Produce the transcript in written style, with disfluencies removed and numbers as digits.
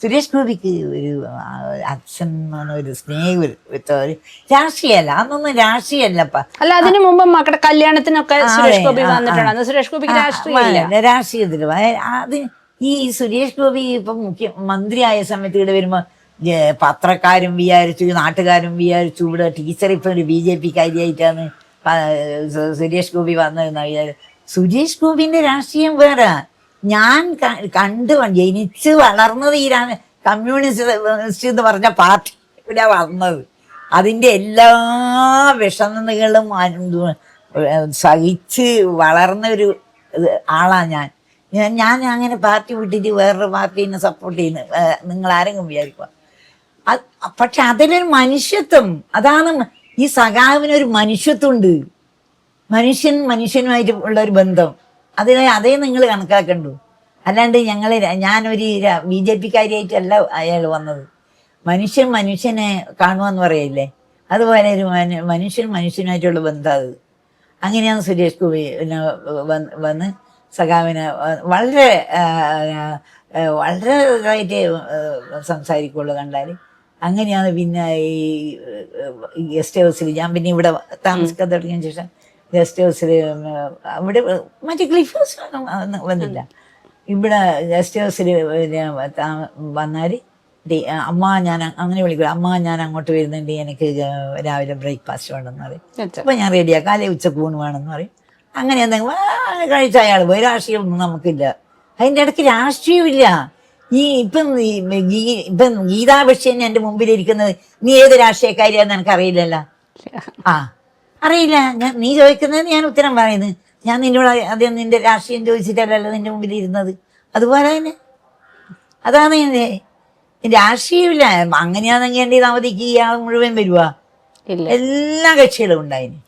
സുരേഷ് ഗോപിക്ക് ഒരു അച്ഛൻ ഒരു സ്നേഹം ഒരു രാഷ്ട്രീയമല്ല, അതൊന്നും രാഷ്ട്രീയമല്ലപ്പ. അല്ല, അതിനു മുമ്പ് മക്കളുടെ കല്യാണത്തിനൊക്കെ സുരേഷ് ഗോപി വന്നിട്ടുണ്ട്. സുരേഷ് ഗോപിക്ക് രാഷ്ട്രീയമില്ല. രാഷ്ട്രീയത്തിൽ അത് ഈ സുരേഷ് ഗോപി ഇപ്പം മന്ത്രിയായ സമയത്ത് ഇവിടെ വരുമ്പോ പത്രക്കാരും വിചാരിച്ചു, നാട്ടുകാരും വിചാരിച്ചു ഇവിടെ ടീച്ചർ ഇപ്പൊ ഒരു BJP കാര്യമായിട്ടാണ് സുരേഷ് ഗോപി വന്നതെന്ന് വിചാരിച്ചു. സുരേഷ് ഗോപിന്റെ രാഷ്ട്രീയം വേറെ. ഞാൻ ജനിച്ച് വളർന്നത് ഈ കമ്മ്യൂണിസ്റ്റ് എന്ന് പറഞ്ഞ പാർട്ടി ഇവിടെ വന്നത്. അതിൻ്റെ എല്ലാ വിഷമതകളും സഹിച്ച് വളർന്ന ഒരു ആളാണ് ഞാൻ അങ്ങനെ പാർട്ടി വിട്ടിട്ട് വേറൊരു പാർട്ടീനെ സപ്പോർട്ട് ചെയ്യുന്നു നിങ്ങൾ ആരെങ്കിലും വിചാരിക്കുക. പക്ഷെ അതിലൊരു മനുഷ്യത്വം, അതാണ് ഈ സഖാവിനൊരു മനുഷ്യത്വമുണ്ട്. മനുഷ്യനുമായിട്ട് ഉള്ള ഒരു ബന്ധം, അതേ നിങ്ങൾ കണക്കാക്കണ്ടു. അല്ലാണ്ട് ഞാനൊരു BJP കാര്യമായിട്ടല്ല അയാൾ വന്നത്. മനുഷ്യനെ കാണുകയെന്ന് പറയില്ലേ, അതുപോലെ ഒരു മനുഷ്യനുമായിട്ടുള്ള ബന്ധം അത്. അങ്ങനെയാണ് സുരേഷ് ഗോപി വന്ന് സഖാവിനെ വളരെ വളരെ ഇതായിട്ട് സംസാരിക്കുള്ളൂ കണ്ടാൽ. അങ്ങനെയാണ് പിന്നെ ഈ ഗസ്റ്റ് ഹൗസിൽ ഞാൻ പിന്നെ ഇവിടെ താമസിക്കാൻ തുടങ്ങിയതിന് ശേഷം ഗസ്റ്റ് ഹൗസിൽ അവിടെ മറ്റേ ക്ലിഫ് ഹൗസ് വന്നില്ല, ഇവിടെ ഗസ്റ്റ് ഹൗസിൽ വന്നാൽ അമ്മ ഞാൻ അങ്ങനെ വിളിക്കുക, അമ്മ ഞാൻ അങ്ങോട്ട് വരുന്നുണ്ട്, എനിക്ക് രാവിലെ ബ്രേക്ക്ഫാസ്റ്റ് വേണമെന്ന് പറയും. അപ്പം ഞാൻ റെഡിയാക്കാം, അല്ലെങ്കിൽ ഉച്ചക്ക് ഊണ് വേണമെന്ന് പറയും. അങ്ങനെ എന്തെങ്കിലും കഴിച്ച അയാൾ പോയി. രാഷ്ട്രീയമൊന്നും നമുക്കില്ല, അതിൻ്റെ ഇടയ്ക്ക് രാഷ്ട്രീയമില്ല. ഇപ്പം ഗീതാ ബഷീൻ എൻ്റെ മുമ്പിലിരിക്കുന്നത് നീ ഏത് രാഷ്ട്രീയക്കാരിയാന്ന് എനിക്കറിയില്ലല്ലോ. അറിയില്ല. നീ ചോദിക്കുന്നത് ഞാൻ ഉത്തരം പറയുന്നത്. ഞാൻ നിന്നോട് ആദ്യം നിന്റെ രാഷ്ട്രീയം ചോദിച്ചിട്ടല്ലല്ലോ നിന്റെ മുമ്പിൽ ഇരുന്നത്. അതുപോലെ തന്നെ അതാണ് രാഷ്ട്രീയമില്ല. അങ്ങനെയാണെങ്കിൽ എൻ്റെ അവധിക്ക് ഇയാൾ മുഴുവൻ വരുവാ, എല്ലാ കക്ഷികളും ഉണ്ടായിന്.